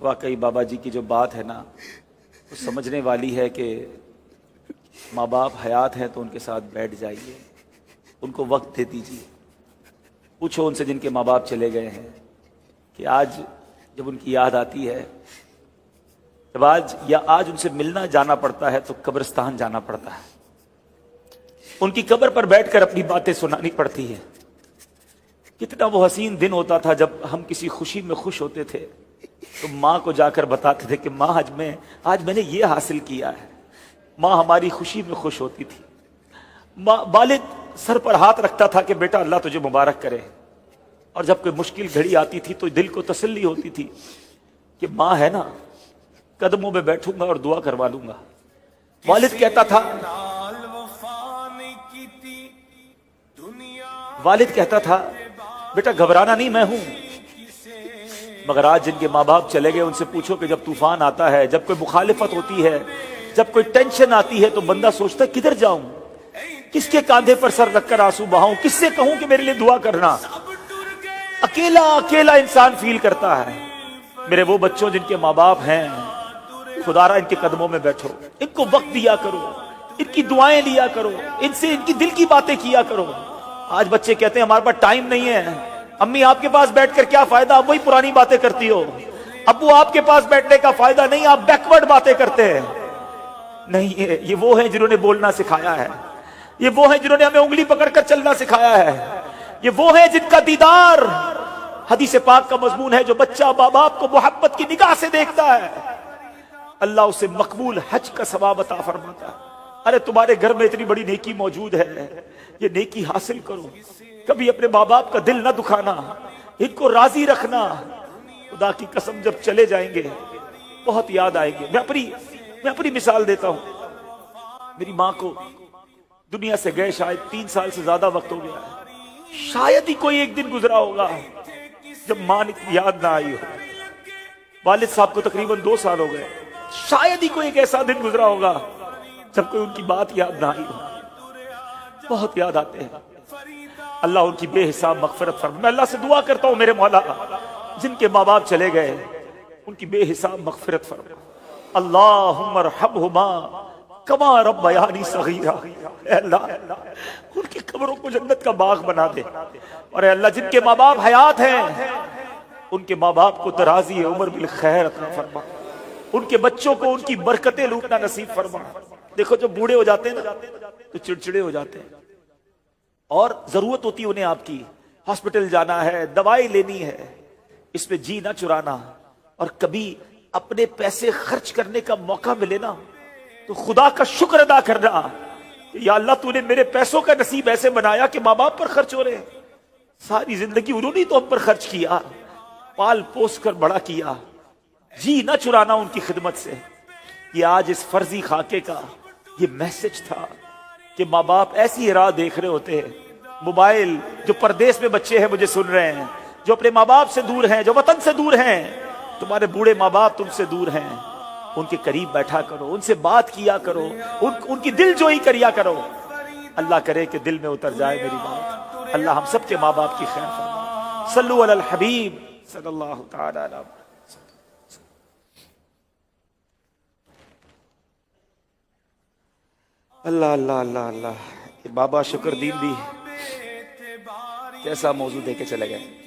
واقعی بابا جی کی جو بات ہے نا وہ سمجھنے والی ہے کہ ماں باپ حیات ہیں تو ان کے ساتھ بیٹھ جائیے، ان کو وقت دے دیجیے. پوچھو ان سے جن کے ماں باپ چلے گئے ہیں کہ آج جب ان کی یاد آتی ہے، جب آج ان سے ملنا جانا پڑتا ہے تو قبرستان جانا پڑتا ہے، ان کی قبر پر بیٹھ کر اپنی باتیں سنانی پڑتی ہے. کتنا وہ حسین دن ہوتا تھا جب ہم کسی خوشی میں خوش ہوتے تھے تو ماں کو جا کر بتاتے تھے کہ ماں آج میں نے یہ حاصل کیا ہے. ماں ہماری خوشی میں خوش ہوتی تھی. والد سر پر ہاتھ رکھتا تھا کہ بیٹا اللہ تجھے مبارک کرے، اور جب کوئی مشکل گھڑی آتی تھی تو دل کو تسلی ہوتی تھی کہ ماں ہے نا، قدموں میں بیٹھوں گا اور دعا کروا لوں گا. والد کہتا تھا بیٹا گھبرانا نہیں، میں ہوں. مگر آج جن کے ماں باپ چلے گئے ان سے پوچھو کہ جب طوفان آتا ہے، جب کوئی مخالفت ہوتی ہے، جب کوئی ٹینشن آتی ہے تو بندہ سوچتا ہے کدھر جاؤں، کس کے کاندھے پر سر رکھ کر آنسو بہاؤں، کس سے کہوں کہ میرے لیے دعا کرنا. اکیلا انسان فیل کرتا ہے. میرے وہ بچوں جن کے ماں باپ ہیں، خدا را ان کے قدموں میں بیٹھو، ان کو وقت دیا کرو، ان کی دعائیں لیا کرو، ان سے ان کی دل کی باتیں کیا کرو. آج بچے کہتے ہیں ہمارے پاس ٹائم نہیں ہے. امی آپ کے پاس بیٹھ کر کیا فائدہ، آپ وہی پرانی باتیں کرتی ہو. ابو آپ کے پاس بیٹھنے کا فائدہ نہیں، آپ بیکورڈ باتیں کرتے ہیں. نہیں، یہ وہ ہیں جنہوں نے بولنا سکھایا ہے، یہ وہ ہیں جنہوں نے ہمیں انگلی پکڑ کر چلنا سکھایا ہے، یہ وہ ہیں جن کا دیدار حدیث پاک کا مضمون ہے. جو بچہ ماں باپ کو محبت کی نگاہ سے دیکھتا ہے اللہ اسے مقبول حج کا ثواب عطا فرماتا ہے. ارے تمہارے گھر میں اتنی بڑی نیکی موجود ہے، یہ نیکی حاصل کرو. کبھی اپنے ماں باپ کا دل نہ دکھانا، ان کو راضی رکھنا. خدا کی قسم جب چلے جائیں گے بہت یاد آئیں گے. میں اپنی مثال دیتا ہوں. میری ماں کو دنیا سے گئے شاید 3 سال سے زیادہ وقت ہو گیا ہے. شاید ہی کوئی ایک دن گزرا ہوگا جب ماں کی یاد نہ آئی ہو. والد صاحب کو تقریباً 2 سال ہو گئے. شاید ہی کوئی ایک ایسا دن گزرا ہوگا جب کوئی ان کی بات یاد نہ آئی ہو. بہت یاد آتے ہیں. اللہ ان کی بے حساب مغفرت فرمائے. میں اللہ سے دعا کرتا ہوں میرے مولا جن کے ماں باپ چلے گئے ان کی بے حساب مغفرت فرمائے. اللہم ارحمہما کما ربیانی صغیرا. اے اللہ ان کی قبروں کو جنت کا باغ بنا دے. اور اے اللہ جن کے ماں باپ حیات ہیں ان کے ماں باپ کو درازی عمر بالخیر عطا فرما. ان کے بچوں کو ان کی برکتیں لوٹنا نصیب فرما. دیکھو جب بوڑھے ہو جاتے ہیں نا تو چڑچڑے ہو جاتے ہیں، اور ضرورت ہوتی ہے انہیں آپ کی، ہاسپٹل جانا ہے، دوائی لینی ہے. اس پہ جی نہ چرانا. اور کبھی اپنے پیسے خرچ کرنے کا موقع ملے نا تو خدا کا شکر ادا کرنا کہ یا اللہ تو نے میرے پیسوں کا نصیب ایسے بنایا کہ ماں باپ پر خرچ ہو رہے ہیں. ساری زندگی انہوں نے تو ہم پر خرچ کیا، پال پوس کر بڑا کیا. جی نہ چرانا ان کی خدمت سے. یہ آج اس فرضی خاکے کا یہ میسج تھا کہ ماں باپ ایسی راہ دیکھ رہے ہوتے ہیں. موبائل جو پردیس میں بچے ہیں مجھے سن رہے ہیں، جو اپنے ماں باپ سے دور ہیں، جو وطن سے دور ہیں، تمہارے بوڑھے ماں باپ تم سے دور ہیں، ان کے قریب بیٹھا کرو، ان سے بات کیا کرو، ان کی دل جوئی کریا کرو. اللہ کرے کہ دل میں اتر جائے میری بات. اللہ ہم سب کے ماں باپ کی خیر فرمائے. صلو علی الحبیب صلی اللہ تعالی علیہ. اللہ اللہ اللہ اللہ. بابا شکر دین بھی کیسا موضوع دے کے چلے گئے.